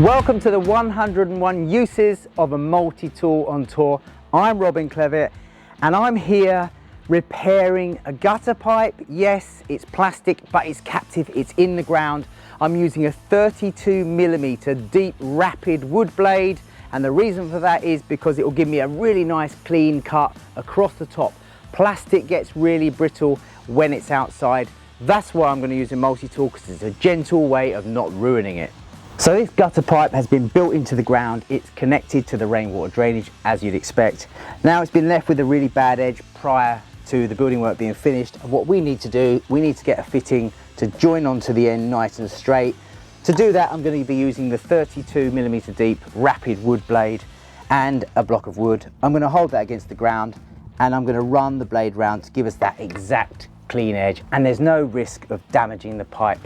Welcome to the 101 uses of a multi-tool on tour. I'm Robin Clevitt and I'm here repairing a gutter pipe. Yes, it's plastic, but it's captive, it's in the ground. I'm using a 32mm deep rapid wood blade, and the reason for that is because it will give me a really nice clean cut across the top. Plastic gets really brittle when it's outside. That's why I'm going to use a multi-tool, because it's a gentle way of not ruining it. So this gutter pipe has been built into the ground. It's connected to the rainwater drainage as you'd expect. Now it's been left with a really bad edge prior to the building work being finished. And what we need to do, we need to get a fitting to join onto the end nice and straight. To do that, I'm going to be using the 32mm deep rapid wood blade and a block of wood. I'm going to hold that against the ground and I'm going to run the blade round to give us that exact clean edge, and there's no risk of damaging the pipe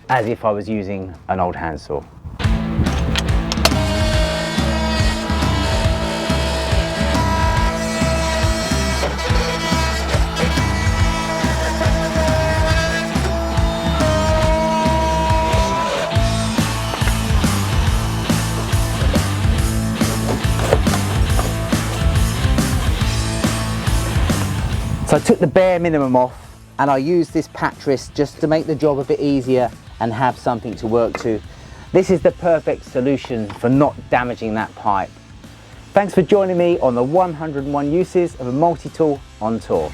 as if I was using an old handsaw. So I took the bare minimum off and I used this pattress just to make the job a bit easier and have something to work to. This is the perfect solution for not damaging that pipe. Thanks for joining me on the 101 uses of a multi-tool on tour.